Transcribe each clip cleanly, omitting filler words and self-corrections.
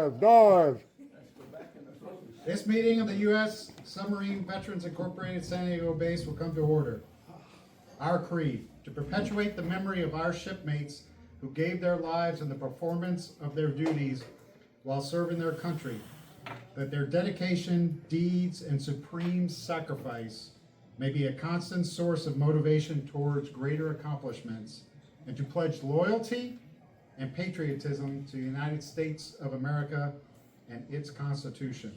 Dive. This meeting of the U.S. Submarine Veterans Incorporated San Diego Base will come to order. Our creed, to perpetuate the memory of our shipmates who gave their lives in the performance of their duties while serving their country, that their dedication, deeds, and supreme sacrifice may be a constant source of motivation towards greater accomplishments, and to pledge loyalty and patriotism to the United States of America and its Constitution.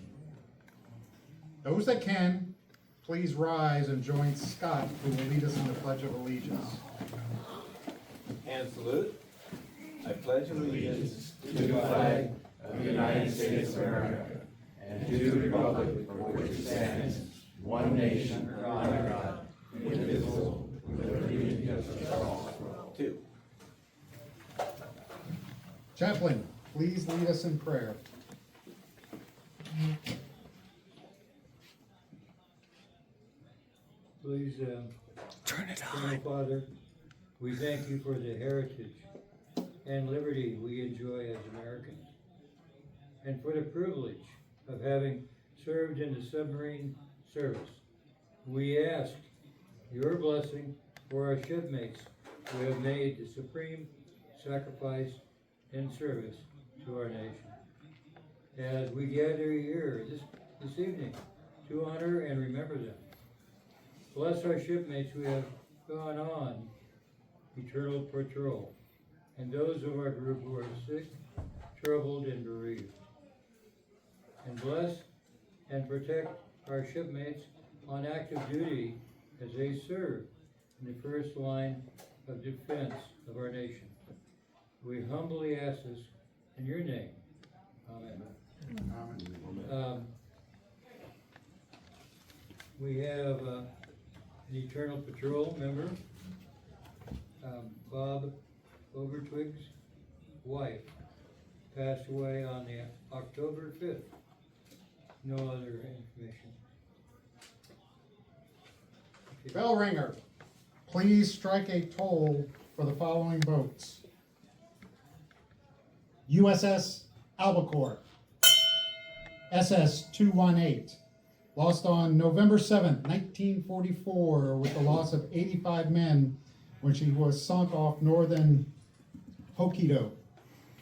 Those that can, please rise and join Scott, who will lead us in the Pledge of Allegiance. And salute. I pledge allegiance to the flag of the United States of America and to the republic for which it stands, one nation, under God, indivisible, with liberty and justice for all. Two. Chaplain, please lead us in prayer. Please, Turn it Heavenly Father, we thank you for the heritage and liberty we enjoy as Americans, and for the privilege of having served in the submarine service. We ask your blessing for our shipmates who have made the supreme sacrifice in service to our nation. As we gather here this evening to honor and remember them, bless our shipmates who have gone on eternal patrol, and those of our group who are sick, troubled, and bereaved. And bless and protect our shipmates on active duty as they serve in the first line of defense of our nation. We humbly ask this in your name. Amen. We have an Eternal Patrol member, Bob Overtwig's wife, passed away on the October 5th. No other information. Bell ringer, please strike a toll for the following boats. USS Albacore, SS-218, lost on November 7th, 1944, with the loss of 85 men when she was sunk off northern Hokkaido.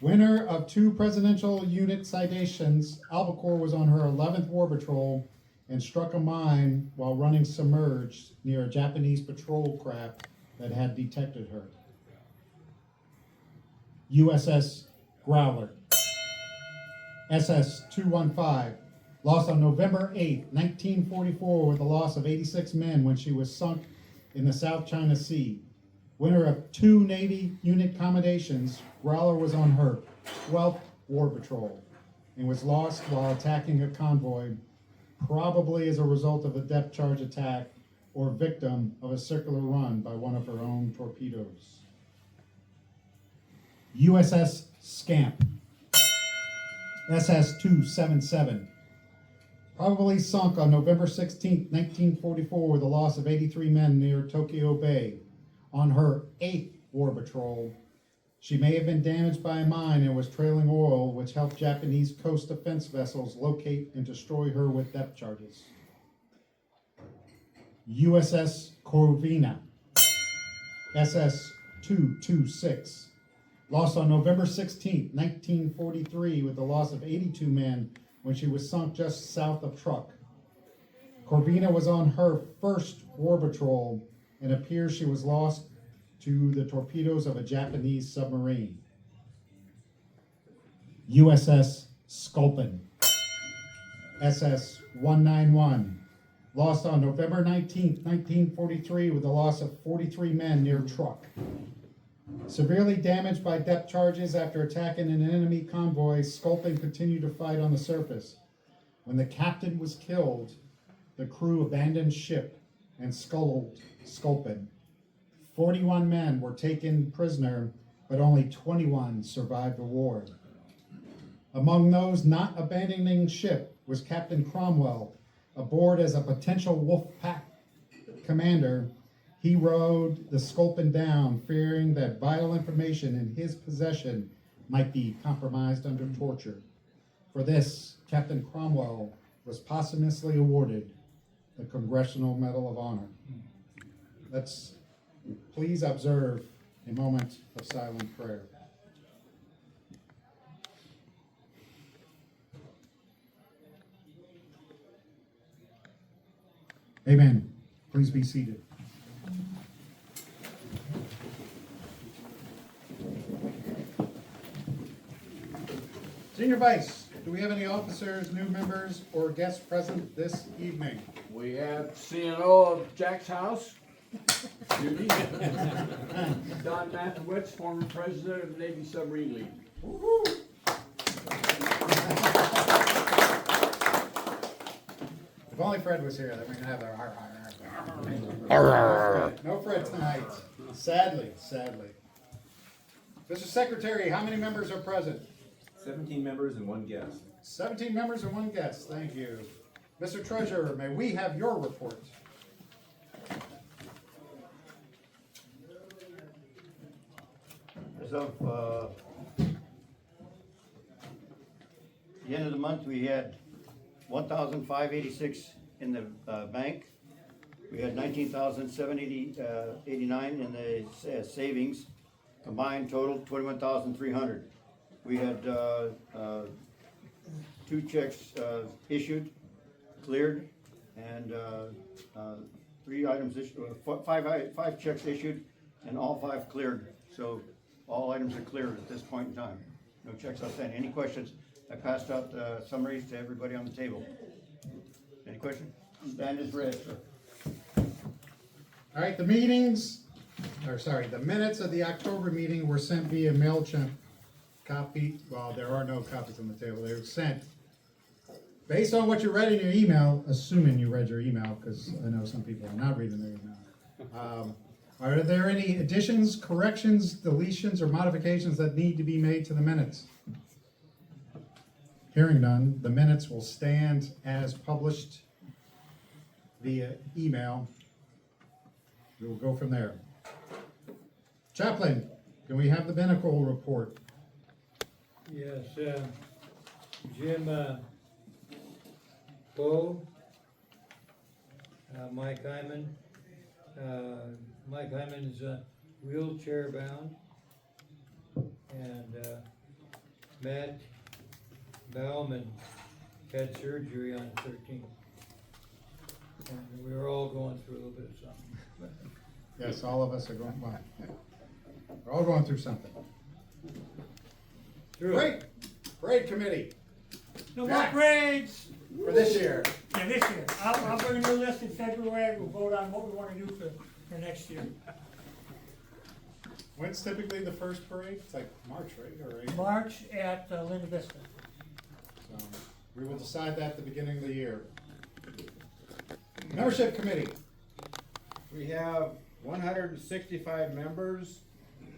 Winner of 2 presidential unit citations, Albacore was on her 11th war patrol and struck a mine while running submerged near a Japanese patrol craft that had detected her. USS Growler, SS-215, lost on November 8, 1944, with a loss of 86 men when she was sunk in the South China Sea. Winner of 2 Navy unit commendations, Growler was on her 12th war patrol and was lost while attacking a convoy, probably as a result of a depth charge attack or victim of a circular run by one of her own torpedoes. USS Scamp, SS-277, probably sunk on November 16, 1944, with a loss of 83 men near Tokyo Bay. On her 8th war patrol, she may have been damaged by a mine and was trailing oil, which helped Japanese coast defense vessels locate and destroy her with depth charges. USS Corvina, SS-226, lost on November 16, 1943, with a loss of 82 men when she was sunk just south of Truk. Corvina was on her 1st war patrol and appears she was lost to the torpedoes of a Japanese submarine. USS Sculpin, SS-191, lost on November 19, 1943, with a loss of 43 men near Truk. Severely damaged by depth charges after attacking an enemy convoy, Sculpin continued to fight on the surface. When the captain was killed, the crew abandoned ship and sculled Sculpin. 41 men were taken prisoner, but only 21 survived the war. Among those not abandoning ship was Captain Cromwell, aboard as a potential wolf pack commander. He rode the Sculpin down, fearing that vital information in his possession might be compromised under torture. For this, Captain Cromwell was posthumously awarded the Congressional Medal of Honor. Let's please observe a moment of silent prayer. Amen. Please be seated. Senior Vice, do we have any officers, new members, or guests present this evening? We have CNO of Jack's House, Judy. Don Matowitz, former president of the Navy Submarine League. If only Fred was here, then we could have our No Fred tonight, sadly. Mr. Secretary, how many members are present? 17 members and 1 guest. 17 members and 1 guest, thank you. Mr. Treasurer, may we have your report? As of the end of the month, we had 1,586 in the bank. We had 19,789 in the savings. Combined total 21,300. We had 2 checks issued, cleared, and 3 items issued, 5 checks issued, and all 5 cleared. So all items are cleared at this point in time. No checks outstanding. Any questions? I passed out summaries to everybody on the table. Any questions? Stand is read, sir. All right, the minutes of the October meeting were sent via MailChimp copy. Well, there are no copies on the table. They were sent based on what you read in your email, assuming you read your email, because I know some people are not reading their email. Are there any additions, corrections, deletions, or modifications that need to be made to the minutes? Hearing none, the minutes will stand as published via email. We will go from there. Chaplain, can we have the binnacle report? Yes, Jim, Bo, Mike Hyman. Mike Hyman is wheelchair bound, and Matt Bauman had surgery on the 13th. And we were all going through a little bit of something. Yes, all of us are going, well, we're all going through something. Great, parade committee No more parades. for this year. Yeah, this year. I'll bring a new list in February. We'll vote on what we want to do for next year. When's typically the first parade? It's like March, right, or April? March at Linda Vista. So we will decide that at the beginning of the year. Membership committee. We have 165 members.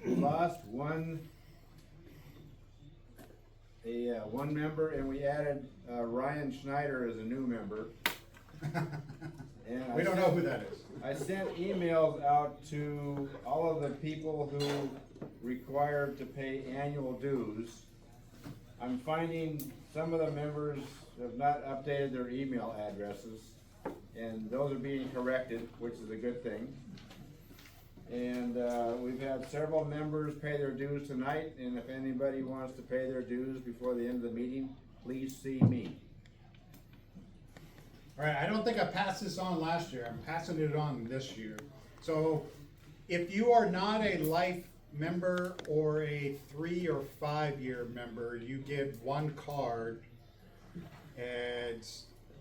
We lost one member, and we added Ryan Schneider as a new member. And We don't know who that is. I sent emails out to all of the people who required to pay annual dues. I'm finding some of the members have not updated their email addresses, and those are being corrected, which is a good thing. And we've had several members pay their dues tonight, and if anybody wants to pay their dues before the end of the meeting, please see me. All right, I don't think I passed this on last year. I'm passing it on this year. So if you are not a life member or a 3 or 5 year member, you get one card, and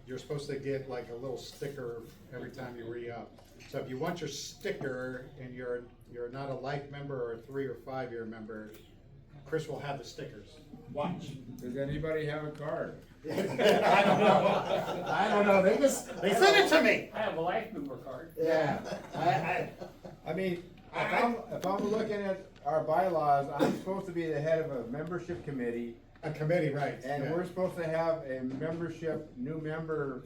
you're supposed to get like a little sticker every time you re-up. So if you want your sticker and you're not a life member or a 3 or 5 year member, Chris will have the stickers. Watch. Does anybody have a card? I don't know. They sent it to me. I have a life member card. Yeah. I mean, if I'm looking at our bylaws, I'm supposed to be the head of a membership committee, A committee, right. and yeah. we're supposed to have a membership, new member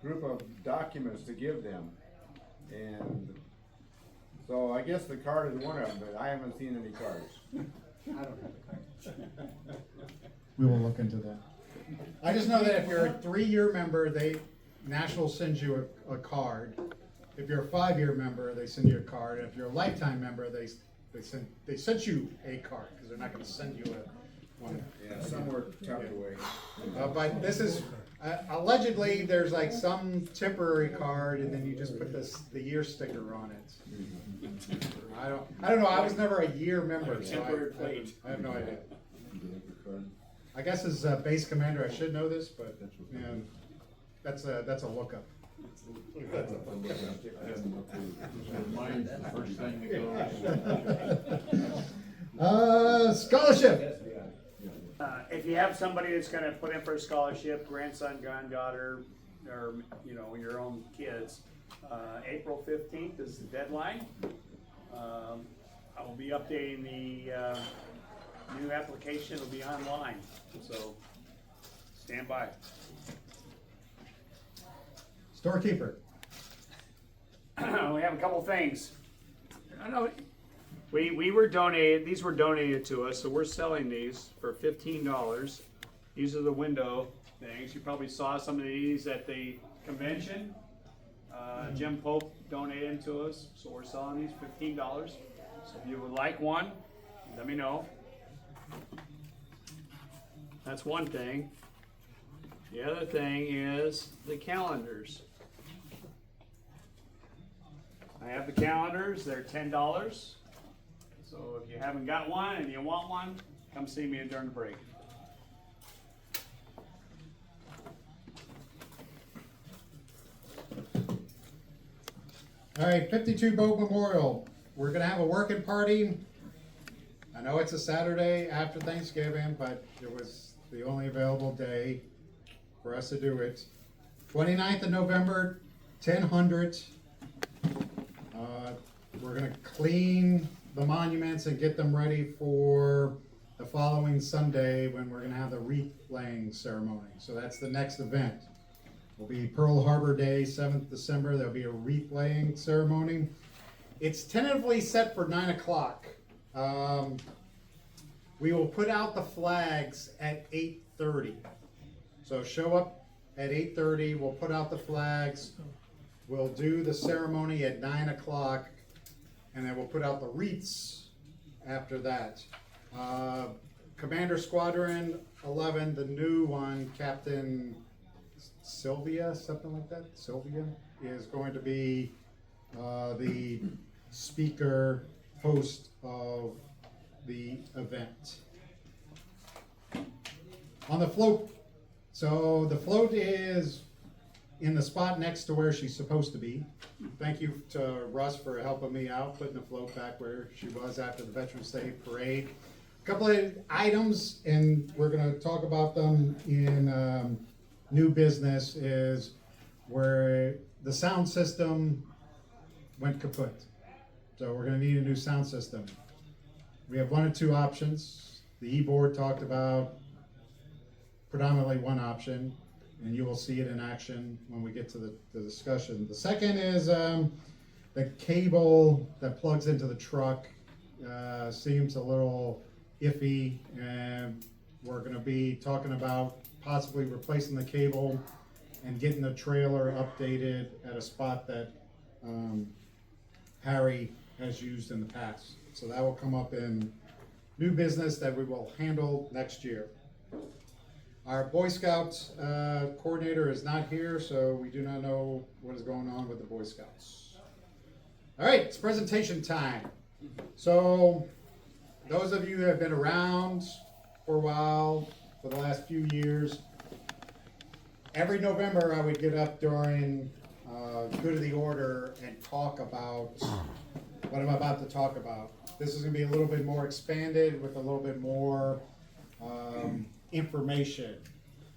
group of documents to give them. And so I guess the card is one of them, but I haven't seen any cards. I don't have a card. we will look into that. I just know that if you're a 3-year member, National sends you a card. If you're a 5-year member, they send you a card. If you're a lifetime member, they sent you a card, because they're not gonna send you one. Yeah, somewhere tucked away. But this is, allegedly, there's like some temporary card, and then you just put the year sticker on it. I don't know, I was never a year member, so Temporary plate. I have no idea. I guess as a base commander, I should know this, but, man, that's a lookup. Mine's the first thing that goes. Scholarship. If you have somebody that's gonna put in for a scholarship, grandson, granddaughter, or, you know, your own kids, April 15th is the deadline. I will be updating the, new application, will be online, so stand by. Storekeeper. We have a couple things. I know, we were donated, these were donated to us, so we're selling these for $15. These are the window things. You probably saw some of these at the convention. Jim Pope donated them to us, so we're selling these $15. So if you would like one, let me know. That's one thing. The other thing is the calendars. I have the calendars, they're $10. So if you haven't got one and you want one, come see me during the break. All right, 52 Boat Memorial. We're gonna have a working party. I know it's a Saturday after Thanksgiving, but it was the only available day for us to do it. 29th of November, 1000. We're gonna clean the monuments and get them ready for the following Sunday when we're gonna have the wreath laying ceremony. So that's the next event. Will be Pearl Harbor Day, 7th December. There'll be a wreath laying ceremony. It's tentatively set for 9 o'clock. We will put out the flags at 8:30. So show up at 8:30. We'll put out the flags. We'll do the ceremony at 9 o'clock, and then we'll put out the wreaths after that. Commander Squadron 11, the new one, Captain Sylvia, something like that, Sylvia, is going to be the speaker host of the event. On the float, so the float is in the spot next to where she's supposed to be. Thank you to Russ for helping me out, putting the float back where she was after the Veterans Day Parade. A couple of items, and we're gonna talk about them in new business, is where the sound system went kaput. So we're gonna need a new sound system. We have one or two options. The E-board talked about predominantly one option, and you will see it in action when we get to the discussion. The second is the cable that plugs into the truck seems a little iffy, and we're gonna be talking about possibly replacing the cable and getting the trailer updated at a spot that Harry has used in the past. So that will come up in new business that we will handle next year. Our Boy Scouts coordinator is not here, so we do not know what is going on with the Boy Scouts. All right, it's presentation time. So those of you who have been around for a while, for the last few years, every November I would get up during Good of the Order and talk about what I'm about to talk about. This is going to be a little bit more expanded with a little bit more information.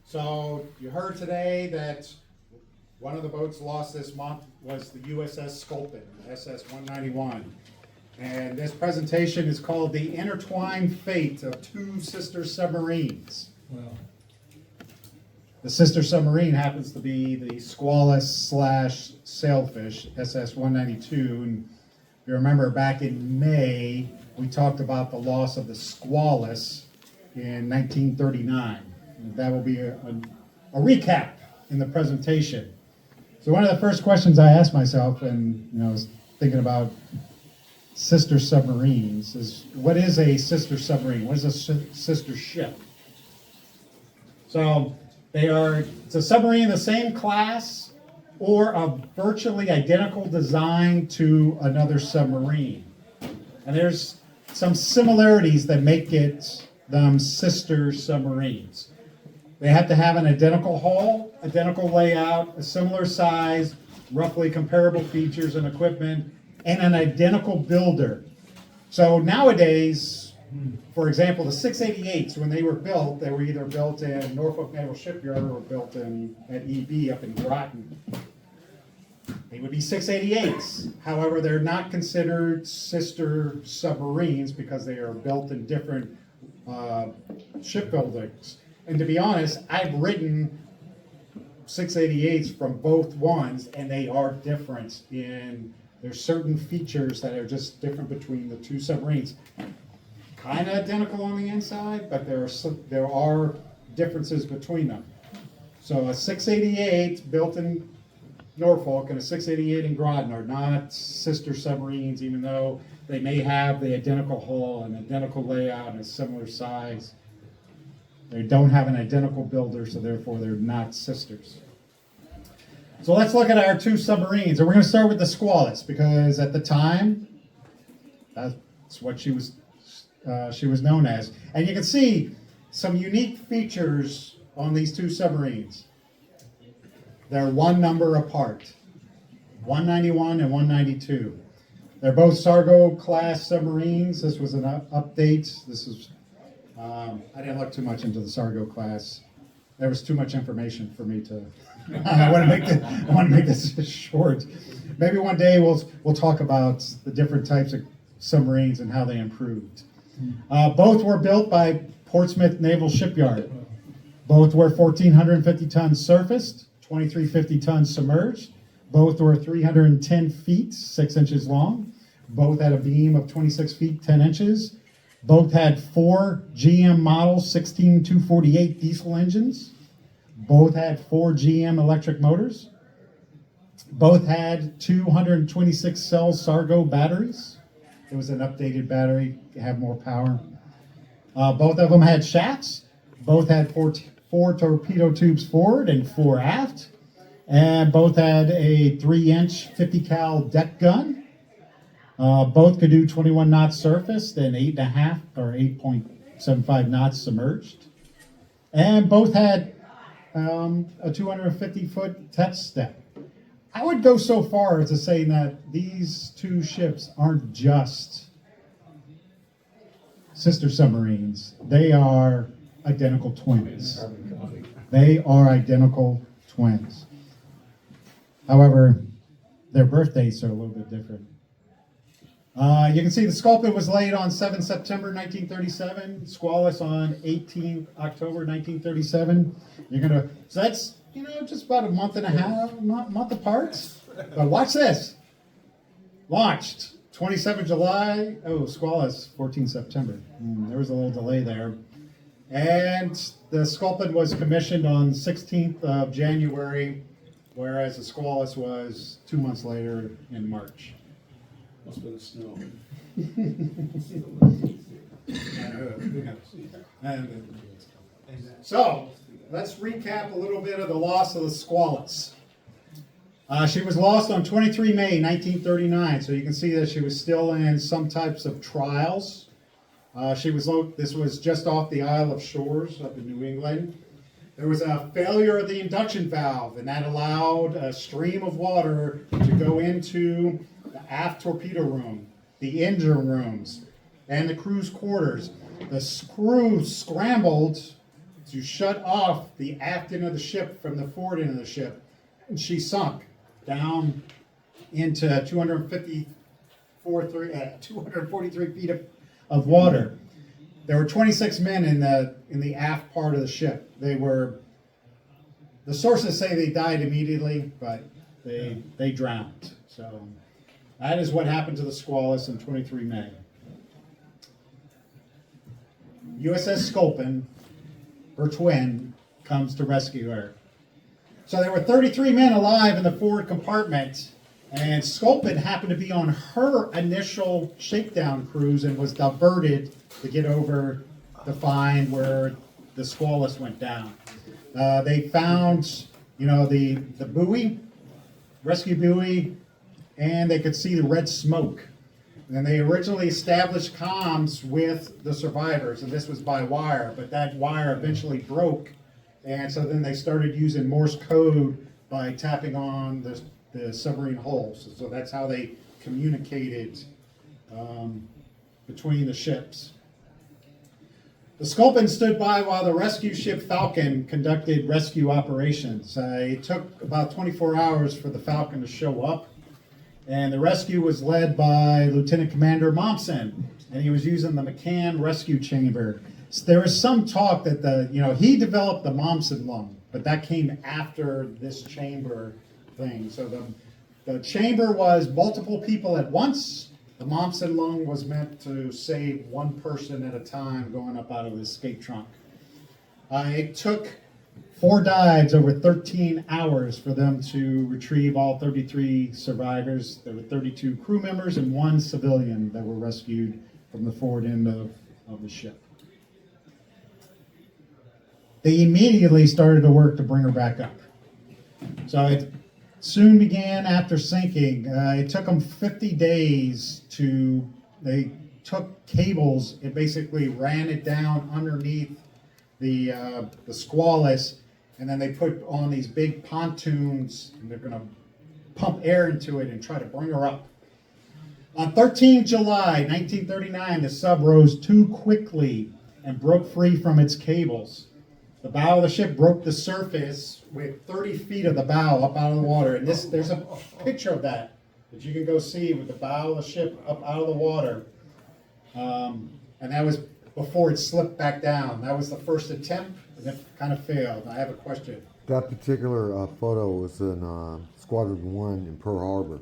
So you heard today that one of the boats lost this month was the USS Sculpin, SS-191. And this presentation is called The Intertwined Fate of Two Sister Submarines. Well, The sister submarine happens to be the Squalus/Sailfish, SS-192. And if you remember back in May, we talked about the loss of the Squalus in 1939. That will be a recap in the presentation. So one of the first questions I asked myself, and I was thinking about sister submarines, is what is a sister submarine? What is a sister ship? So it's a submarine in the same class or a virtually identical design to another submarine. And there's some similarities that make them sister submarines. They have to have an identical hull, identical layout, a similar size, roughly comparable features and equipment, and an identical builder. So nowadays, for example, the 688s, when they were either built in Norfolk Naval Shipyard or built at EB up in Groton. They would be 688s. However, they're not considered sister submarines because they are built in different shipbuildings. And to be honest, I've written 688s from both ones, and they are different there's certain features that are just different between the two submarines. Kind of identical on the inside, but there are differences between them. So a 688 built in Norfolk and a 688 in Groton are not sister submarines, even though they may have the identical hull and identical layout and a similar size. They don't have an identical builder, so therefore they're not sisters. So let's look at our two submarines, and we're going to start with the Squalus because at the time, that's what she was known as. And you can see some unique features on these two submarines. They're one number apart, 191 and 192. They're both Sargo class submarines. This was an update. I didn't look too much into the Sargo class. There was too much information for me to. I want to make this short. Maybe one day we'll talk about the different types of submarines and how they improved. Both were built by Portsmouth Naval Shipyard. Both were 1,450 tons surfaced, 2,350 tons submerged. Both were 310 feet, 6 inches long. Both had a beam of 26 feet, 10 inches. Both had 4 GM model 16248 diesel engines. Both had 4 GM electric motors. Both had 226 cell Sargo batteries. It was an updated battery to have more power. Both of them had shafts. Both had four torpedo tubes forward and 4 aft. And both had a 3-inch 50 cal deck gun. Both could do 21 knots surfaced and 8.5 or 8.75 knots submerged. And both had a 250-foot test step. I would go so far as to say that these two ships aren't just sister submarines. They are identical twins. They are identical twins. However, their birth dates are a little bit different. You can see the sculpin was laid on 7 September 1937, Squalus on 18 October 1937. So that's just about a month and a half, month apart. But watch this. Launched 27 July. Oh, Squalus 14 September. There was a little delay there. And the sculpin was commissioned on 16th of January, whereas the Squalus was 2 months later in March. Must have been the snow. So, let's recap a little bit of the loss of the Squalus. She was lost on 23 May 1939, so you can see that she was still in some types of trials. This was just off the Isle of Shores up in New England. There was a failure of the induction valve, and that allowed a stream of water to go into the aft torpedo room, the engine rooms, and the crew's quarters. The crew scrambled to shut off the aft end of the ship from the forward end of the ship, and she sunk down into 243 feet of water. There were 26 men in the aft part of the ship. The sources say they died immediately, but they drowned. So that is what happened to the Squalus in 23 May. USS Sculpin, her twin, comes to rescue her. So there were 33 men alive in the forward compartment, and Sculpin happened to be on her initial shakedown cruise and was diverted to get over to find where the Squalus went down. They found, the buoy, rescue buoy, and they could see the red smoke. And they originally established comms with the survivors, and this was by wire, but that wire eventually broke. And so then they started using Morse code by tapping on the submarine hulls. So that's how they communicated between the ships. The Sculpin stood by while the rescue ship Falcon conducted rescue operations. It took about 24 hours for the Falcon to show up, and the rescue was led by Lieutenant Commander Momsen, and he was using the McCann rescue chamber. So there was some talk that he developed the Momsen lung, but that came after this chamber thing. So the chamber was multiple people at once. The Momsen lung was meant to save one person at a time going up out of the escape trunk. It took 4 dives over 13 hours for them to retrieve all 33 survivors. There were 32 crew members and 1 civilian that were rescued from the forward end of the ship. They immediately started to work to bring her back up. So it soon began after sinking. It took them 50 days they took cables and basically ran it down underneath the Squalus, and then they put on these big pontoons, and they're going to pump air into it and try to bring her up. On 13 July 1939, the sub rose too quickly and broke free from its cables. The bow of the ship broke the surface with 30 feet of the bow up out of the water. And there's a picture of that you can go see with the bow of the ship up out of the water. And that was before it slipped back down. That was the first attempt, and it kind of failed. I have a question. That particular photo was in Squadron 1 in Pearl Harbor.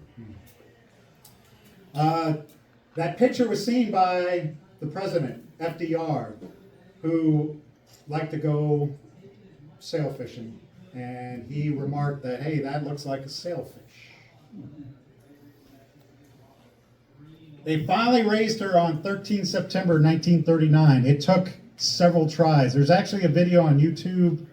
That picture was seen by the president, FDR, who liked to go sail fishing, and he remarked that, hey, that looks like a sailfish. They finally raised her on 13 September 1939. It took several tries. There's actually a video on YouTube.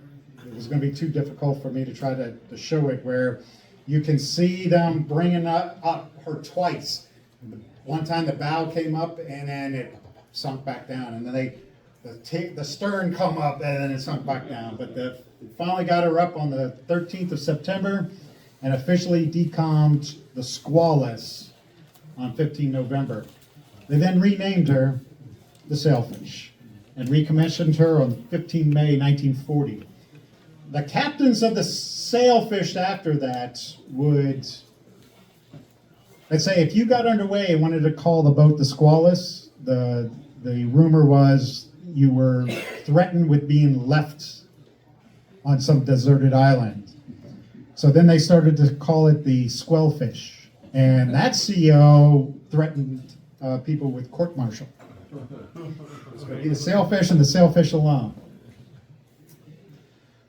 It was going to be too difficult for me to try to show it, where you can see them bringing up her twice. One time the bow came up, and then it sunk back down, and then the stern come up, and then it sunk back down. But they finally got her up on the 13th of September and officially decommed the Squalus on 15 November. They then renamed her the Sailfish and recommissioned her on 15 May 1940. The captains of the Sailfish after that would, let's say, if you got underway and wanted to call the boat the Squalus, the rumor was you were threatened with being left on some deserted island. So then they started to call it the Squellfish. And that CEO threatened people with court-martial. It's going to be the Sailfish and the Sailfish alone.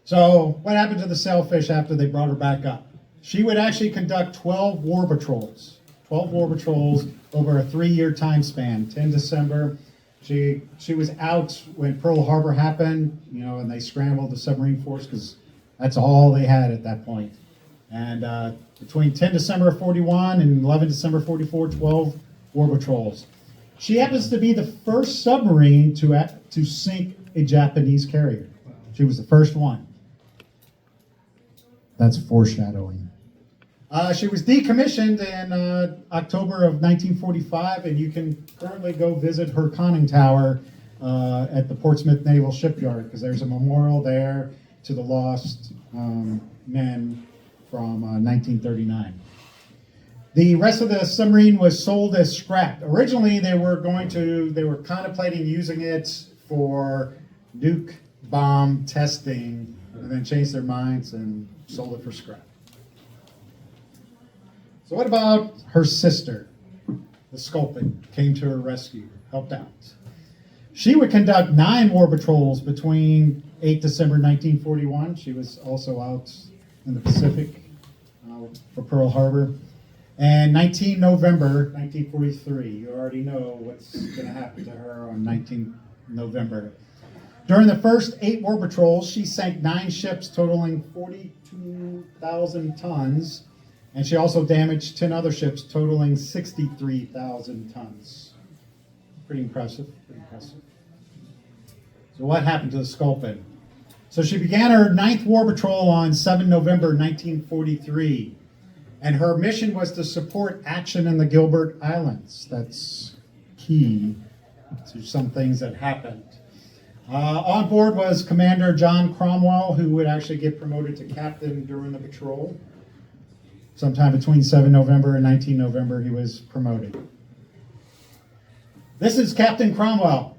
So what happened to the Sailfish after they brought her back up? She would actually conduct 12 war patrols. 12 war patrols over a 3-year time span. 10 December. She was out when Pearl Harbor happened, and they scrambled the submarine force because that's all they had at that point. And between 10 December of 41 and 11 December 44, 12 war patrols. She happens to be the first submarine to sink a Japanese carrier. She was the first one. That's foreshadowing. She was decommissioned in October of 1945, and you can currently go visit her conning tower at the Portsmouth Naval Shipyard, because there's a memorial there to the lost men from 1939. The rest of the submarine was sold as scrap. Originally, they were contemplating using it for nuke bomb testing, and then changed their minds and sold it for scrap. So what about her sister? The Sculpin came to her rescue, helped out. She would conduct 9 war patrols between 8 December 1941. She was also out in the Pacific for Pearl Harbor. And 19 November 1943, you already know what's going to happen to her on 19 November. During the first 8 war patrols, she sank 9 ships totaling 42,000 tons, and she also damaged 10 other ships totaling 63,000 tons. Pretty impressive, pretty impressive. So what happened to the Sculpin? So she began her 9th war patrol on 7 November 1943. And her mission was to support action in the Gilbert Islands. That's key to some things that happened. On board was Commander John Cromwell, who would actually get promoted to captain during the patrol. Sometime between 7 November and 19 November, he was promoted. This is Captain Cromwell.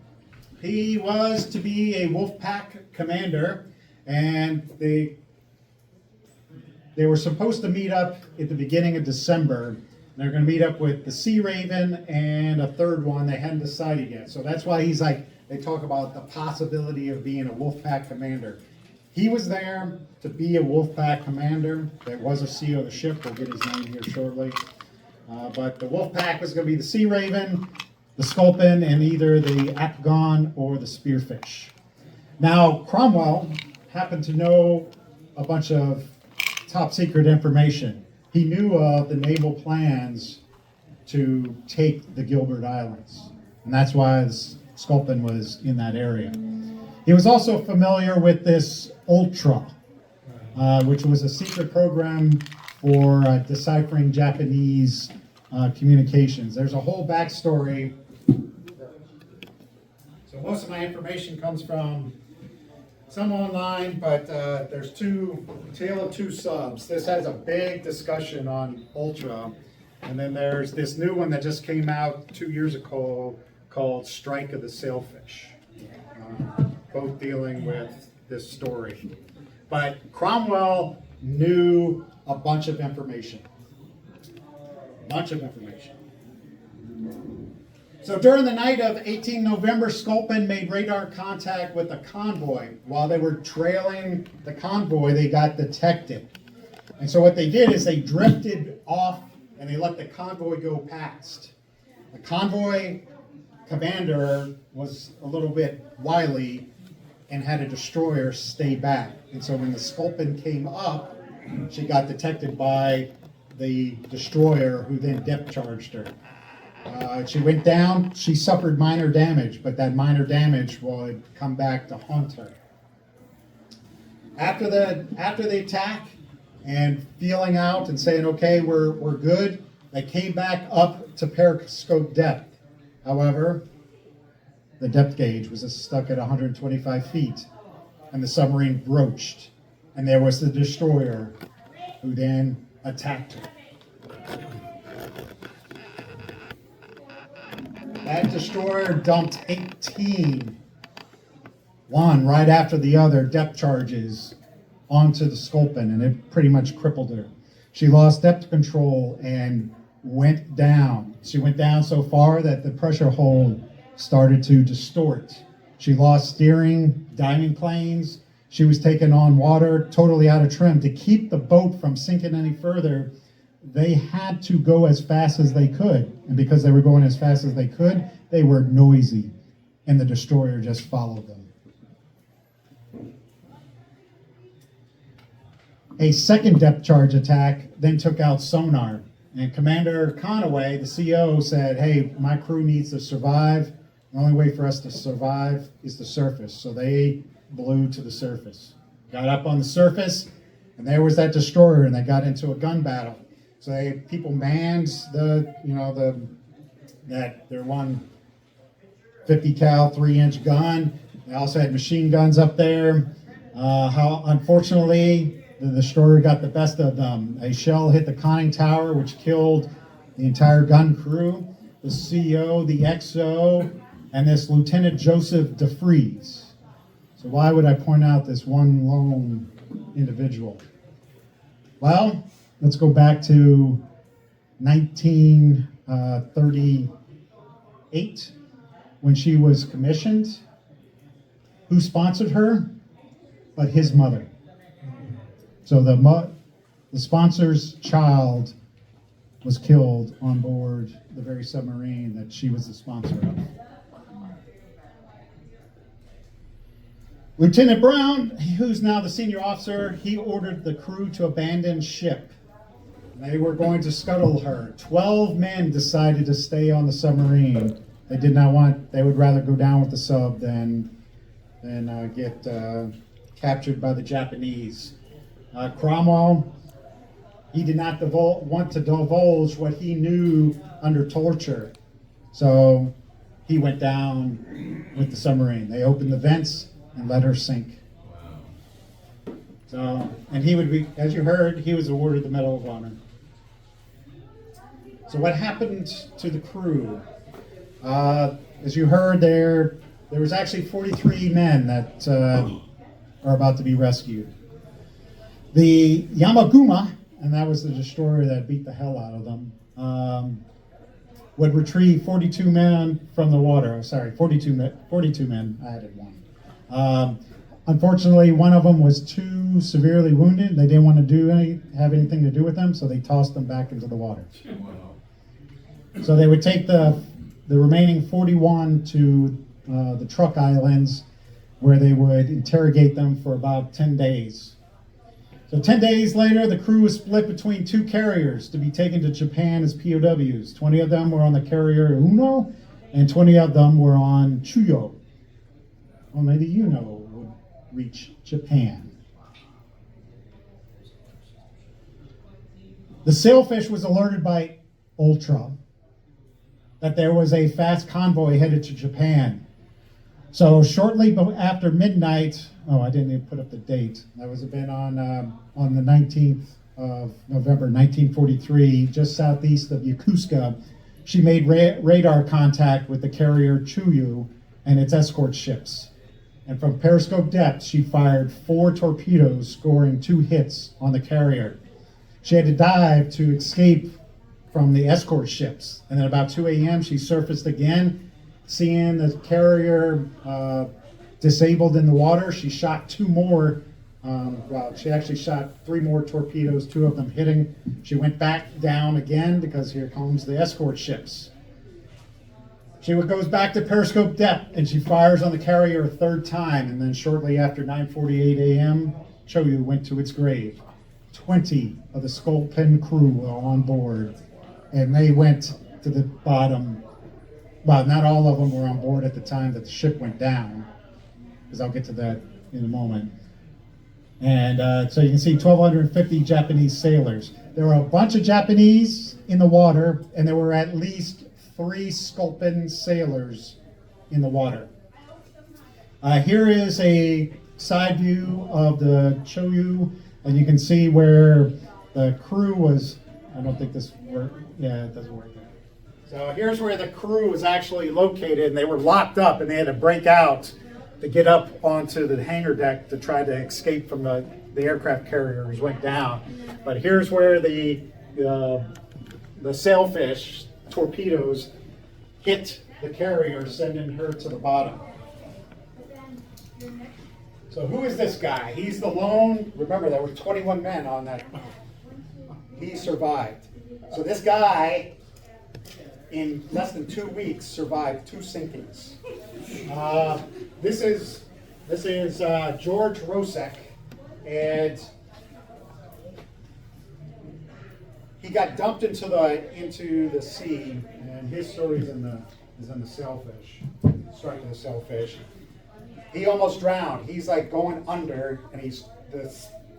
He was to be a Wolfpack commander, and they were supposed to meet up at the beginning of December. They're going to meet up with the Sea Raven and a third one they hadn't decided yet. So that's why he's like, they talk about the possibility of being a Wolfpack commander. He was there to be a Wolfpack commander. There was a CEO of the ship. We'll get his name here shortly. But the Wolfpack was going to be the Sea Raven, the Sculpin, and either the Apgon or the Spearfish. Now, Cromwell happened to know a bunch of top secret information. He knew of the naval plans to take the Gilbert Islands, and that's why the Sculpin was in that area. He was also familiar with this Ultra, which was a secret program for deciphering Japanese communications. There's a whole backstory. So most of my information comes from some online, but there's Tale of Two Subs. This has a big discussion on Ultra. And then there's this new one that just came out 2 years ago called Strike of the Sailfish. Both dealing with this story. But Cromwell knew a bunch of information. So during the night of 18 November, Sculpin made radar contact with a convoy. While they were trailing the convoy, they got detected. And so what they did is they drifted off and they let the convoy go past. The convoy commander was a little bit wily and had a destroyer stay back. And so when the Sculpin came up, she got detected by the destroyer, who then depth charged her. She went down, she suffered minor damage, but that minor damage would come back to haunt her. After the attack and feeling out and saying, okay, we're good, they came back up to periscope depth. However, the depth gauge was stuck at 125 feet, and the submarine broached, and there was the destroyer, who then attacked her. That destroyer dumped 18, one right after the other, depth charges onto the Sculpin, and it pretty much crippled her. She lost depth control and went down. She went down so far that the pressure hold started to distort. She lost steering, diving planes. She was taken on water, totally out of trim. To keep the boat from sinking any further, they had to go as fast as they could. And because they were going as fast as they could, they were noisy. And the destroyer just followed them. A second depth charge attack then took out sonar. And Commander Conaway, the CEO, said, hey, my crew needs to survive. The only way for us to survive is the surface. So they blew to the surface. Got up on the surface, and there was that destroyer, and they got into a gun battle. So people manned their 150 cal 3-inch gun. They also had machine guns up there. Unfortunately, the destroyer got the best of them. A shell hit the conning tower, which killed the entire gun crew, the CEO, the XO, and this Lieutenant Joseph DeFries. So why would I point out this one lone individual? Well, let's go back to 1938. when she was commissioned. Who sponsored her? But his mother. So the sponsor's child was killed on board the very submarine that she was the sponsor of. Lieutenant Brown, who's now the senior officer, he ordered the crew to abandon ship. They were going to scuttle her. 12 men decided to stay on the submarine. They did not want, they would rather go down with the sub than get captured by the Japanese. Cromwell, he did not want to divulge what he knew under torture. So he went down with the submarine. They opened the vents and let her sink. So, and he would be, as you heard, he was awarded the Medal of Honor. So what happened to the crew? As you heard, there was actually 43 men that are about to be rescued. The Yamaguma, and that was the destroyer that beat the hell out of them, would retrieve 42 men from the water. Sorry, 42 men. I added one. Unfortunately, one of them was too severely wounded. They didn't want to have anything to do with them, so they tossed them back into the water. So they would take the remaining 41 to the Truk Islands, where they would interrogate them for about 10 days. So 10 days later, the crew was split between two carriers to be taken to Japan as POWs. 20 of them were on the carrier Uno, and 20 of them were on Chuyo. Only the Uno would reach Japan. The sailfish was alerted by Ultra that there was a fast convoy headed to Japan. So shortly after midnight, I didn't even put up the date. That was been on the 19th of November, 1943, just southeast of Yokosuka. She made radar contact with the carrier Chuyu and its escort ships. And from periscope depth, she fired 4 torpedoes, scoring 2 hits on the carrier. She had to dive to escape from the escort ships. And then about 2 a.m., she surfaced again. Seeing the carrier disabled in the water, she shot 2 more. She actually shot 3 more torpedoes, 2 of them hitting. She went back down again because here comes the escort ships. She goes back to periscope depth and she fires on the carrier a 3rd time. And then shortly after 9:48 a.m., Choyu went to its grave. 20 of the Sculpin crew were on board, and they went to the bottom. Well, not all of them were on board at the time that the ship went down, because I'll get to that in a moment. And so you can see 1,250 Japanese sailors. There were a bunch of Japanese in the water, and there were at least 3 Sculpin sailors in the water. Here is a side view of the Choyu, and you can see where the crew was. I don't think this works. Yeah, it doesn't work there. So here's where the crew was actually located, and they were locked up, and they had to break out to get up onto the hangar deck to try to escape from the aircraft carriers went down. But here's where the sailfish torpedoes hit the carrier, sending her to the bottom. So who is this guy? He's the lone, remember there were 21 men on that. He survived. So this guy, in less than 2 weeks, survived 2 sinkings. This is George Rosek, and he got dumped into the sea, and his story is in the sailfish. Start with the sailfish. He almost drowned. He's like going under, and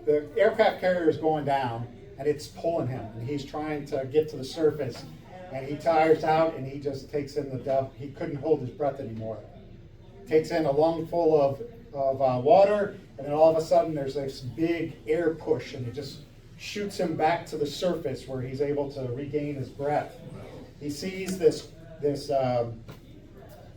the aircraft carrier is going down, and it's pulling him, and he's trying to get to the surface, and he tires out, and he just takes in the depth. He couldn't hold his breath anymore. Takes in a lungful of water, and then all of a sudden there's this big air push, and it just shoots him back to the surface where he's able to regain his breath. He sees this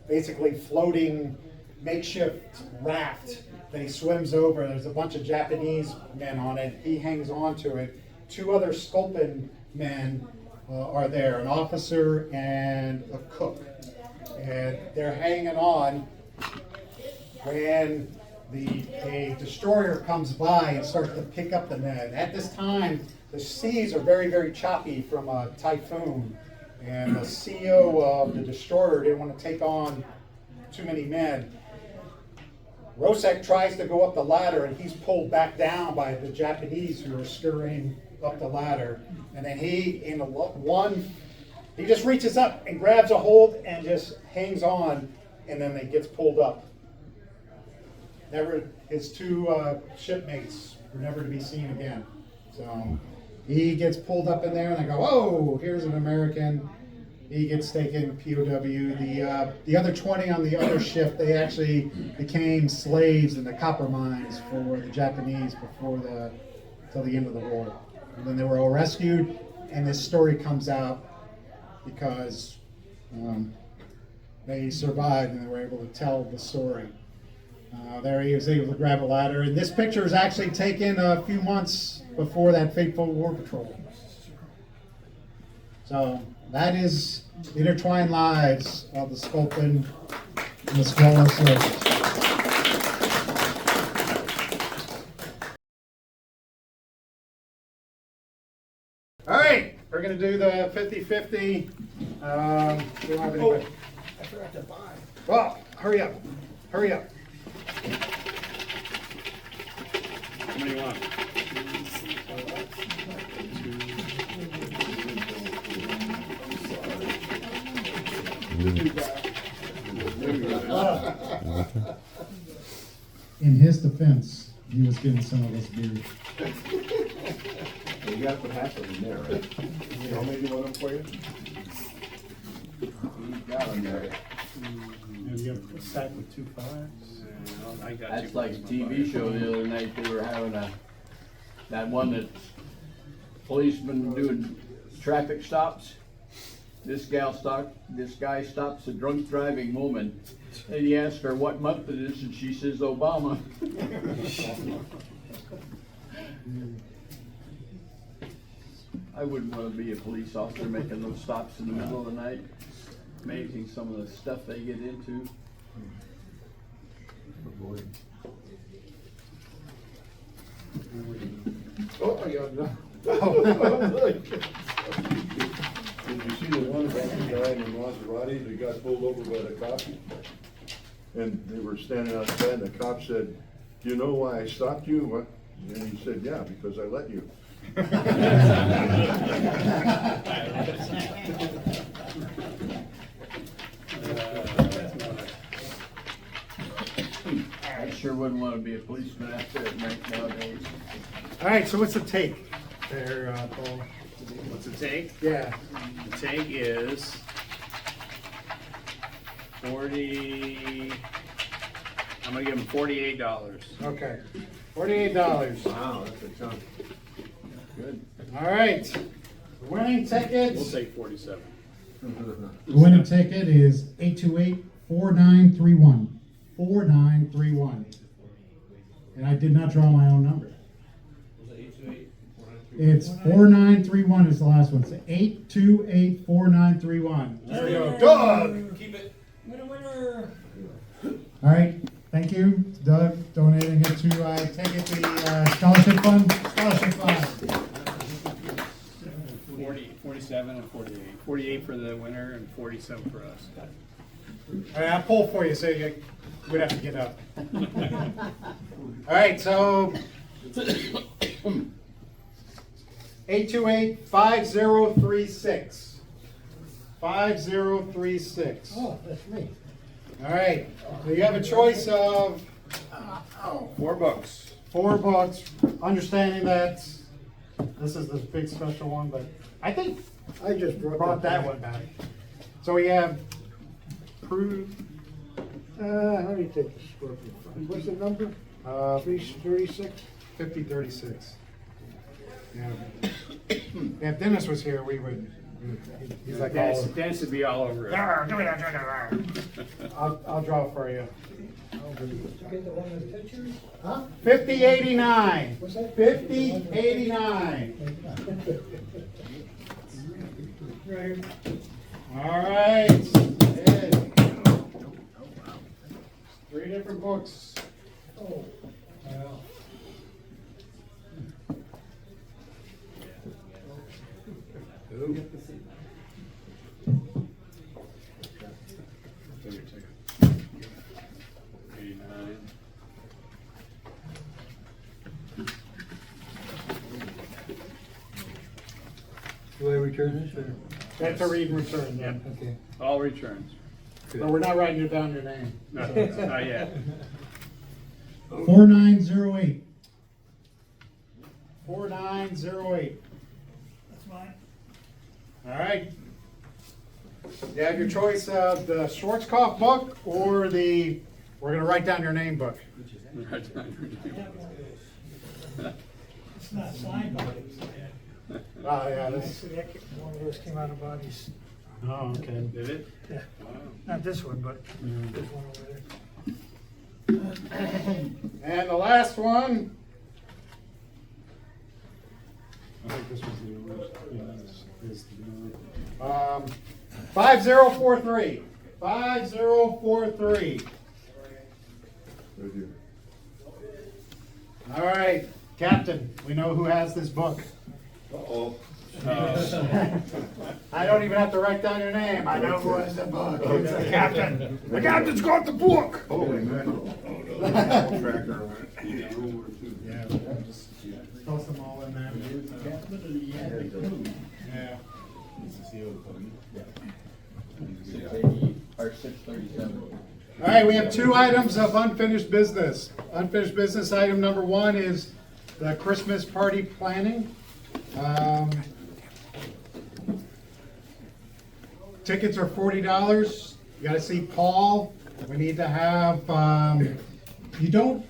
basically floating makeshift raft that he swims over. There's a bunch of Japanese men on it. He hangs on to it. 2 other Sculpin men are there, an officer and a cook. and they're hanging on when a destroyer comes by and starts to pick up the men. At this time, the seas are very, very choppy from a typhoon, and the CEO of the destroyer didn't want to take on too many men. Rosek tries to go up the ladder, and he's pulled back down by the Japanese who are scurrying up the ladder. And then he just reaches up and grabs a hold and just hangs on, and then it gets pulled up. His two shipmates were never to be seen again. So he gets pulled up in there, and I go, "Oh, here's an American." He gets taken POW. The other 20 on the other ship, they actually became slaves in the copper mines for the Japanese till the end of the war. And then they were all rescued, and this story comes out because they survived and they were able to tell the story. There he was able to grab a ladder, and this picture was actually taken a few months before that fateful war patrol. So that is the intertwined lives of the Sculpin and the Squallow soldiers. All right, we're going to do the 50-50. We don't have anybody. I forgot to buy. Well, hurry up. Hurry up. How many you want? In his defense, he was getting some of this beer. You gotta put half of them there, right? You want me to do one of them for you? You got them there. You have a sack with 2 5s? That's like a TV show the other night, they were having that one that policemen doing traffic stops. This guy stops a drunk driving woman, and he asks her what month it is, and she says Obama. I wouldn't want to be a police officer making those stops in the middle of the night. Amazing some of the stuff they get into. Oh, I got enough. Did you see the one about the guy in the Maserati that got pulled over by the cop? And they were standing outside, and the cop said, "Do you know why I stopped you?" What? And he said, "Yeah, because I let you." I sure wouldn't want to be a policeman out there at night nowadays. All right, so what's the take there, Paul? What's the take? Yeah. The take is 40. I'm gonna give him $48. Okay. $48. Wow, that's a chunk. Good. All right. The winning tickets. We'll take 47. The winning ticket is 828-4931. 4931. And I did not draw my own number. It's 4931 is the last one. So 828-4931. There we go. Doug! Keep it. Winner, winner. All right. Thank you, Doug, donating it to take it to the scholarship fund. Scholarship fund. 47 and 48. 48 for the winner and 47 for us. All right, I'll pull for you, so you would have to get up. All right, so 828-5036. 5036. Oh, that's me. All right, so you have a choice of 4 books. 4 books, understanding that this is the big special one, but I think I just brought that one back. So we have Proof. Let me take the scorpion. What's the number? 336? 5036. Yeah. If Dennis was here, we would. He's like, Dennis would be all over it. I'll draw for you. Get the one with the pictures? Huh? 5089. What's that? 5089. Right. All right. Ed. books. Oh, Well, Take your ticket. 89. do I return this or? That's a read and return, yeah. Okay. All returns. But we're not writing down your name. No, not yet. 4908. 4908. that's mine. All right. You have your choice of the Schwarzkopf book or the, we're gonna write down your name book. It's not signed by it. Oh, yeah, this, One of those came out of bodies. oh, okay. Did it? Yeah. Wow. Not this one, but there's one over there. And the last one. I think this was the original. Yeah, this is the 5043. 5043. Right here. All right, Captain, we know who has this book. Uh-oh. I don't even have to write down your name. I know who has the book. It's the captain. The captain's got the book. Holy mackerel. Tracker on it. You got room or two. Yeah, just toss them all in there. Yeah. Or 637. All right, we have two items of unfinished business. Unfinished business item number one is the Christmas party planning. Tickets are $40. You gotta see Paul. We need to have, you don't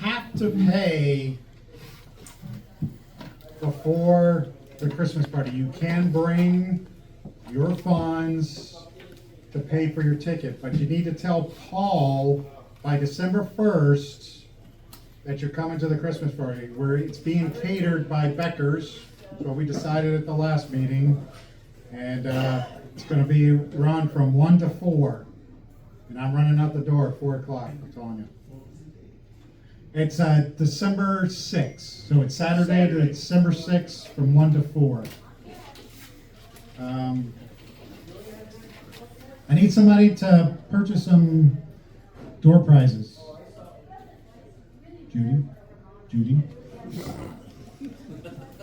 have to pay before the Christmas party. You can bring your funds to pay for your ticket, but you need to tell Paul by December 1st that you're coming to the Christmas party, where it's being catered by Becker's, what we decided at the last meeting. And it's gonna be run from 1 to 4. And I'm running out the door at 4 o'clock, I'm telling you. It's December 6th, so it's Saturday, December 6th, from 1 to 4. I need somebody to purchase some door prizes. Judy? Judy?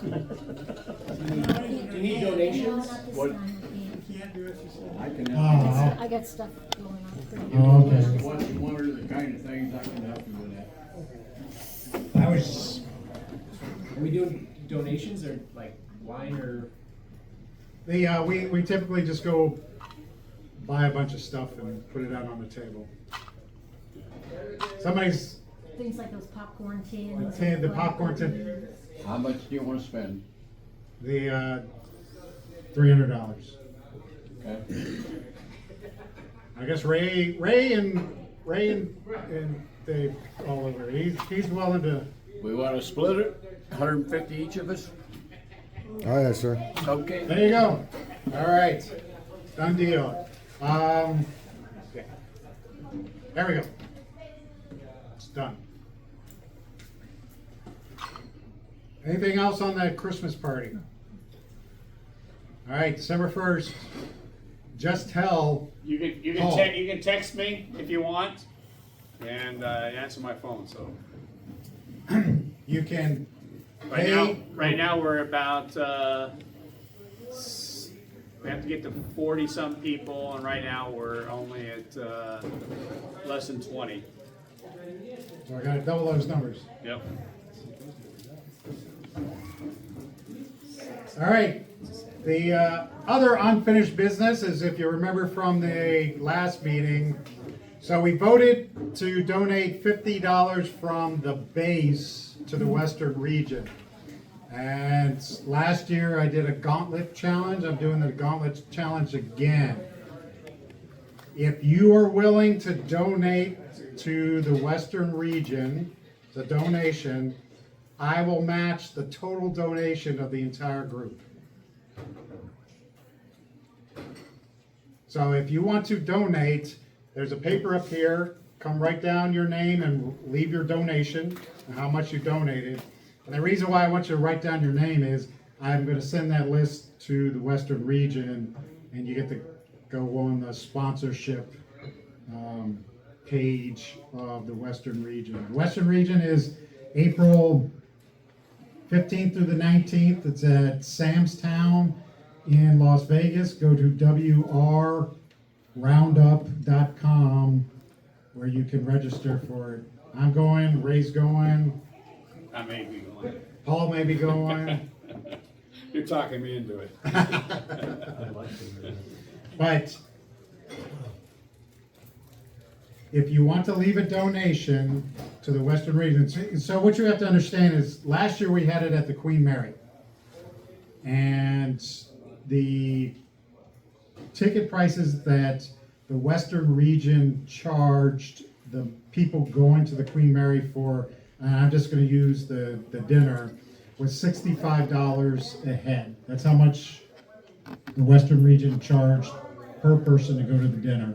Do you need donations? What? Can't do it, she said. I can Oh, help I got stuff going on for you. you. Oh, okay. What you want are the kind of things I can help you with that. I was, Are we doing donations or like wine or? we typically just go buy a bunch of stuff and put it out on the table. Somebody's, Things like those popcorn tins. the popcorn tin, How much do you want to spend? the, $300. Okay. I guess Ray and Dave all over. He's willing to. We want to split it, 150 each of us? Oh, yes, sir. Okay. There you go. All right, done deal. Okay. There we go. It's done. Anything else on that Christmas party? All right, December 1st. Just tell. You can Oh. you can text me if you want, and answer my phone. So You can right pay. now we're about we have to get to 40 some people, and right now we're only at less than 20. So I gotta double those numbers. Yep. All right. The other unfinished business is, if you remember from the last meeting, so we voted to donate $50 from the base to the Western region. And last year I did a gauntlet challenge. I'm doing the gauntlet challenge again. If you are willing to donate to the Western region, the donation, I will match the total donation of the entire group. So if you want to donate, there's a paper up here come write down your name and leave your donation, and how much you donated. And the reason why I want you to write down your name is I'm gonna send that list to the Western Region, and you get to go on the sponsorship page of the Western Region. The Western Region is April 15th through the 19th. It's at Sam's Town in Las Vegas. Go to WRroundup.com where you can register for it. I'm going, Ray's going, I may be going. Paul may be going. You're talking me into it. But if you want to leave a donation to the Western Region, so what you have to understand is last year we had it at the Queen Mary. And the ticket prices that the Western Region charged the people going to the Queen Mary for, and I'm just going to use the dinner, was $65 a head. That's how much the Western Region charged per person to go to the dinner.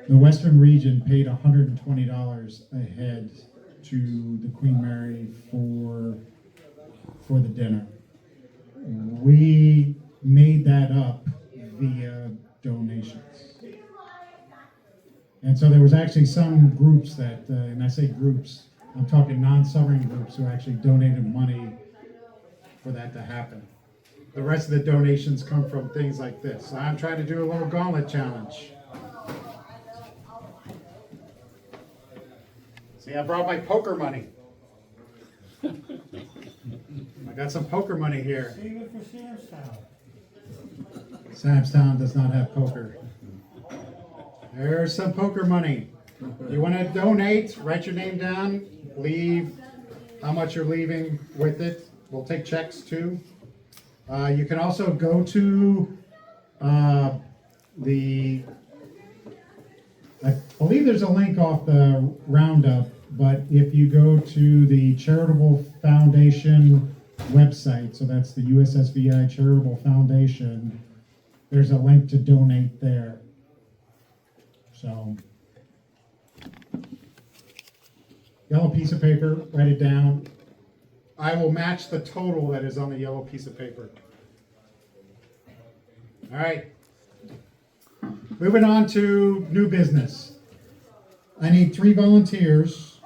The Western Region paid $120 a head to the Queen Mary for the dinner. We made that up via donations. And so there was actually some groups that, and I say groups, I'm talking non-submarine groups who actually donated money for that to happen. The rest of the donations come from things like this. I'm trying to do a little gauntlet challenge. See, I brought my poker money. I got some poker money here. Save it for Sam's Town. Sam's Town does not have poker. There's some poker money. You want to donate, write your name down, leave how much you're leaving with it. We'll take checks too. You can also go to I believe there's a link off the roundup, but if you go to the Charitable Foundation website, so that's the USSVI Charitable Foundation, there's a link to donate there. So, yellow piece of paper, write it down. I will match the total that is on the yellow piece of paper. All right. Moving on to new business. I need 3 volunteers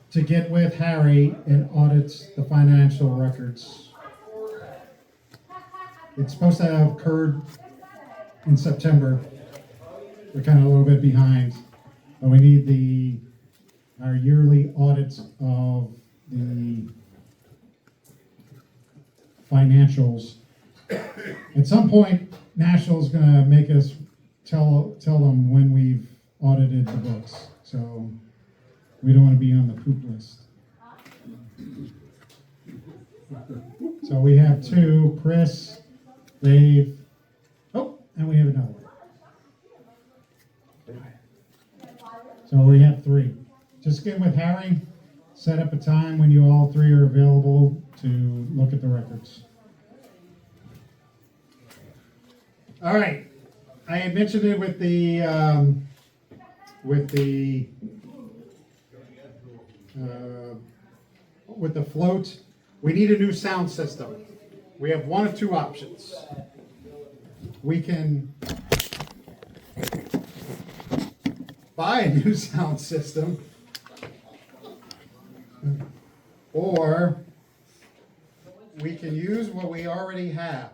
to get with Harry and audit the financial records. It's supposed to have occurred in September. We're kind of a little bit behind, but we need our yearly audits of the financials. At some point, National's going to make us tell them when we've audited the books, so we don't want to be on the poop list. So we have 2, Chris, Dave, and we have another one. So we have 3. Just get with Harry, set up a time when you all 3 are available to look at the records. All right, I had mentioned it with the float. We need a new sound system. We have one of 2 options. We can buy a new sound system, or we can use what we already have.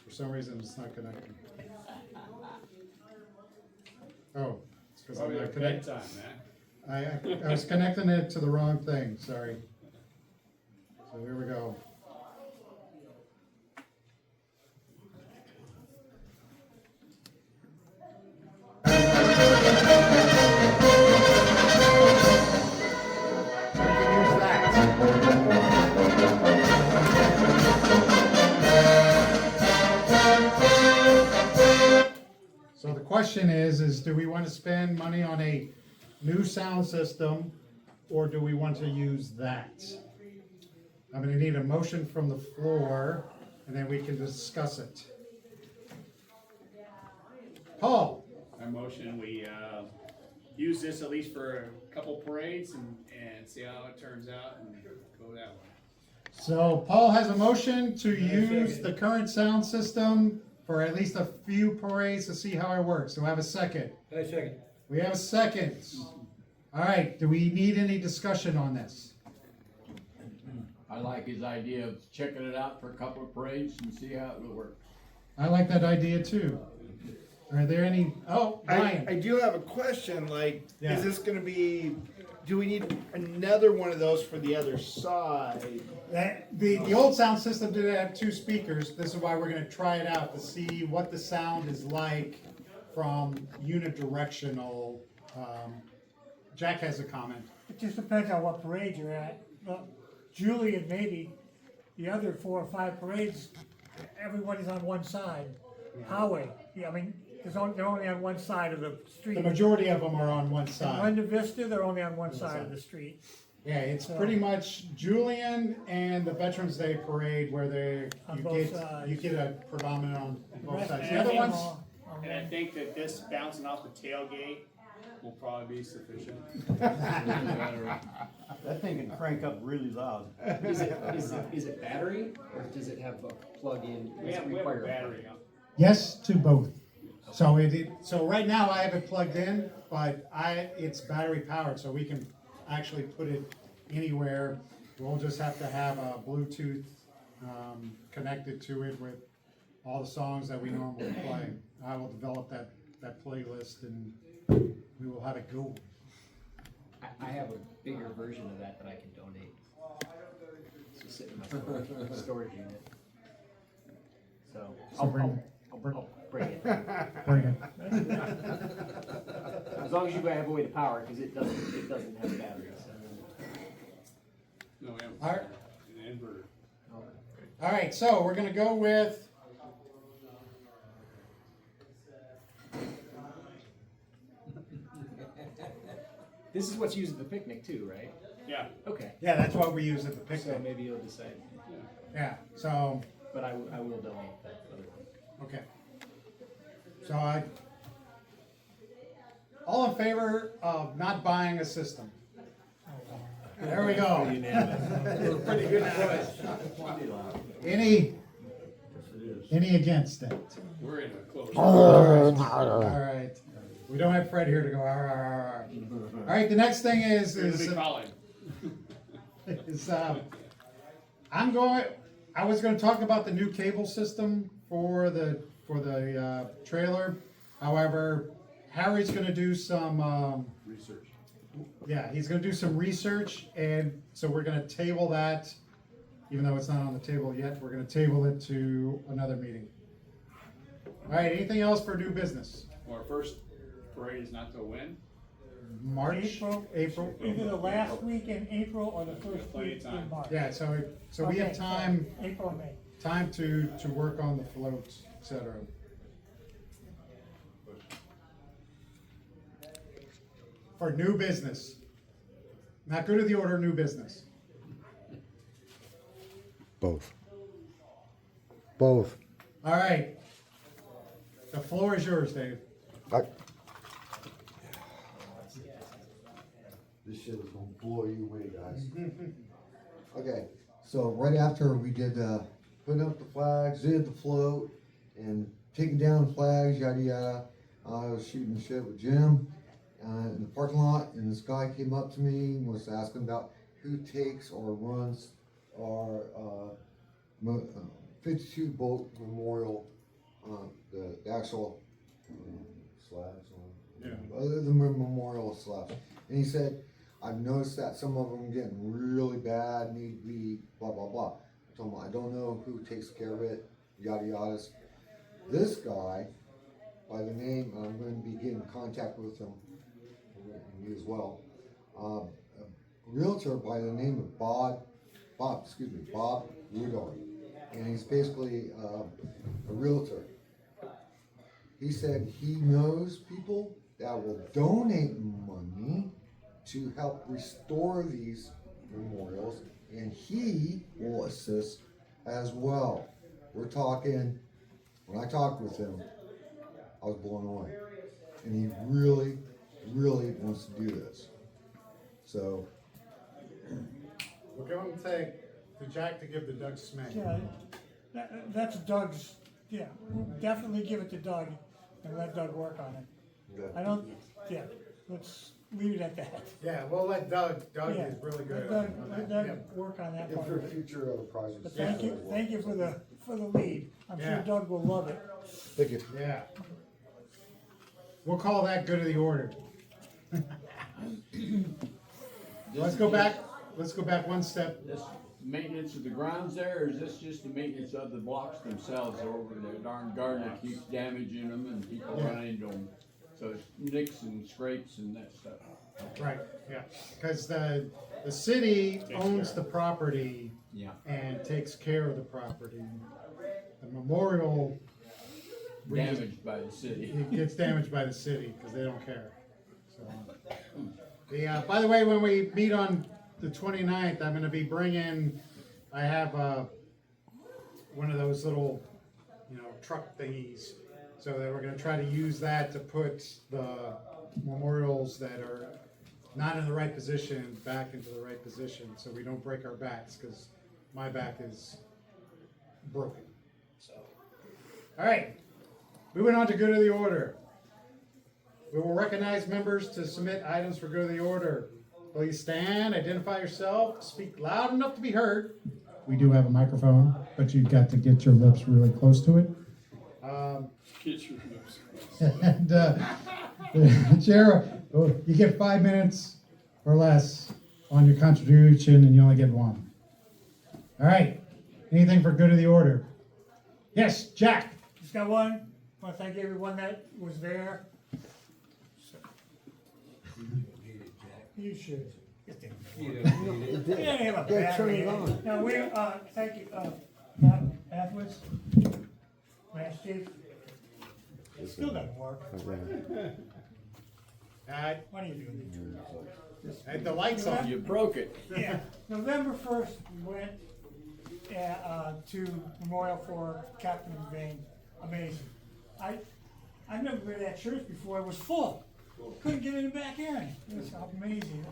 For some reason, it's not connecting. Oh, it's because I'm not connecting. I was connecting it to the wrong thing. Sorry. So here we go. So the question is do we want to spend money on a new sound system, or do we want to use that? I'm going to need a motion from the floor and then we can discuss it. Paul? I motion we, use this at least for a couple parades and see how it turns out and go that way. So Paul has a motion to use the current sound system for at least a few parades to see how it works. Do I have a second? I second. We have a second. All right, do we need any discussion on this? I like his idea of checking it out for a couple of parades and see how it will work. I like that idea too. Are there any, oh, I Brian? do have a question, like, Yeah. is this gonna be, do we need another one of those for the other side? The old sound system did have 2 speakers. This is why we're gonna try it out to see what the sound is like from unidirectional. Jack has a comment. It just depends on what parade you're at. Well, Julian, maybe, the other 4 or 5 parades, everybody's on one side. Highway, yeah, I mean, they're only on one side of the street. The majority of them are on one And side. Linda Vista, they're only on one side of the street. Yeah, it's pretty much Julian and the Veterans Day Parade where On you both get, sides. you get a predominant on both Rest sides. of The other them ones, on And I one. think that this bouncing off the tailgate will probably be sufficient. That thing can crank up really loud. Is it battery or does it have a plug-in? We Does have it a require battery. yes to both. So so right now I have it plugged in, but it's battery powered, so we can actually put it anywhere. We'll just have to have a Bluetooth connected to it with all the songs that we normally play. I will develop that playlist and we will have it go. I have a bigger version of that I can donate. It's sitting in my storage unit. So I'll bring it. Bring it. As long as you have a way to power it, because it doesn't have batteries. No, we have All right. an inverter. All right, so we're gonna go with. This is what's used at the picnic too, right? Yeah. Okay. Yeah, that's what we use at the So picnic. maybe you'll decide. Yeah, so, But I will donate that other one. okay. So all in favor of not buying a system? There we go. Pretty good choice. Any against it? We're in a close. All right. We don't have Fred here to go, "Arr, arr, arr, arr." All right, the next thing is, You're gonna be calling. I was gonna talk about the new cable system for the trailer. However, Harry's gonna do some, Research. yeah, he's gonna do some research, and so we're gonna table that. Even though it's not on the table yet, we're gonna table it to another meeting. All right, anything else for new business? Our first parade is not till when? March, April? Either the last week in April or the first Plenty of week time. in March. Yeah, so we have Okay, time. April, and May. Time to work on the floats, et cetera. For new business. Not good of the order, new business. Both. Both. All right. The floor is yours, Dave. This shit is gonna blow you away, guys. Okay, so right after we did, putting up the flags, did the float, and taking down flags, yada yada, I was shooting shit with Jim, in the parking lot, and this guy came up to me and was asking about who takes or runs our, 52 boat memorial, the actual slabs on, the memorial slabs. And he said, I've noticed that some of them are getting really bad, need to be blah, blah, blah. I told him, I don't know who takes care of it, yada, yadas. This guy, by the name, I'm going to be getting in contact with him, and you as well, a realtor by the name of Bob Woodard. And he's basically a realtor. He said he knows people that will donate money to help restore these memorials, and he will assist as well. we're talking, when I talked with him, I was blown away. And he really, really wants to do this. So, We're going to take to Jack to give to Doug Smith. Yeah, that's Doug's, yeah, definitely give it to Doug and let Doug work on it. I don't, yeah, let's leave it at that. Yeah, we'll let Doug Yeah, is really let good. Doug work on that and part for of it. future other projects. But thank you for the lead. I'm sure Yeah. Doug will love it. Thank you. Yeah. We'll call that good of the order. Let's go back one step. This maintenance of the grounds there, or is this just the maintenance of the blocks themselves over there? Darn gardener keeps damaging them and people run into them. So it's nicks and scrapes and that stuff. Right, yeah, because the city owns the property Yeah. and takes care of the property. The memorial, Damaged by the city. it gets damaged by the city because they don't care. So, by the way, when we meet on the 29th, I'm gonna be bringing, I have, one of those little, truck thingies. So that we're gonna try to use that to put the memorials that are not in the right position back into the right position, so we don't break our backs, because my back is broken, so. All right, moving on to good of the order. We will recognize members to submit items for good of the order. Please stand, identify yourself, speak loud enough to be heard. We do have a microphone, but you've got to get your lips really close to it. Get your lips. And the chair, you get 5 minutes or less on your contribution, and you only get one. All right, anything for good of the order? Yes, Jack. Just got one. I want to thank everyone that was there. You should. You don't need it. We didn't have a Yeah, turn battery. it on. No, we, thank you, Athens, Mass Chief. It still doesn't work. What are you doing? The lights on. You broke it. Yeah, November 1st, we went to Memorial for Captain McVeigh. Amazing. I've never been to that church before. It was full. Couldn't get in the back end. It was amazing.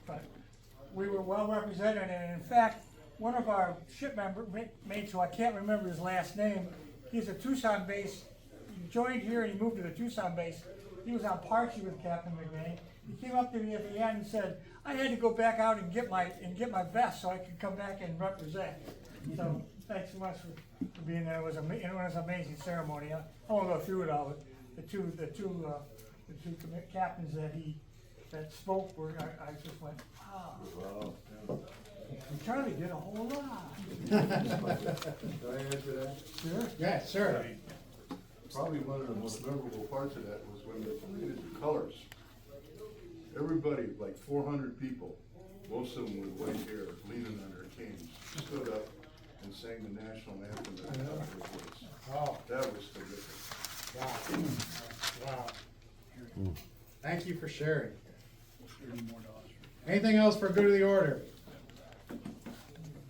But we were well represented, and in fact, one of our ship mates, who I can't remember his last name, he's a Tucson base. He joined here and he moved to the Tucson base. He was on Parchy with Captain McVeigh. He came up to me at the end and said, "I had to go back out and get my vest so I could come back and represent." So thanks so much for being there. It was an amazing ceremony. I won't go through it all. But the two captains that spoke were, I just went, wow. And Charlie did a whole lot. Can I answer that? Sure. Yeah, sure. Probably one of the most memorable parts of that was when they painted the colors. Everybody, like 400 people, most of them with white hair, leaning on their canes, stood up and sang the national anthem at the top of their voice. Oh, That was terrific. wow. Thank you for sharing. Anything else for good of the order?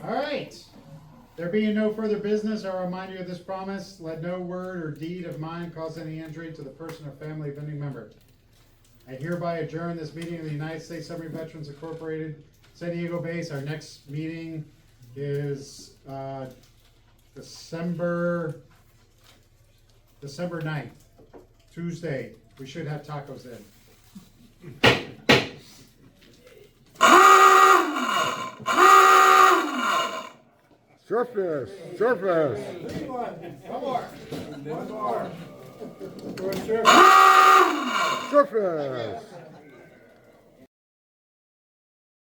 All right. There being no further business, I'll remind you of this promise. Let no word or deed of mine cause any injury to the person or family of any member. I hereby adjourn this meeting of the United States Submarine Veterans Incorporated, San Diego base. Our next meeting is December 9th, Tuesday. We should have tacos then. Surface, surface. One more. Surface.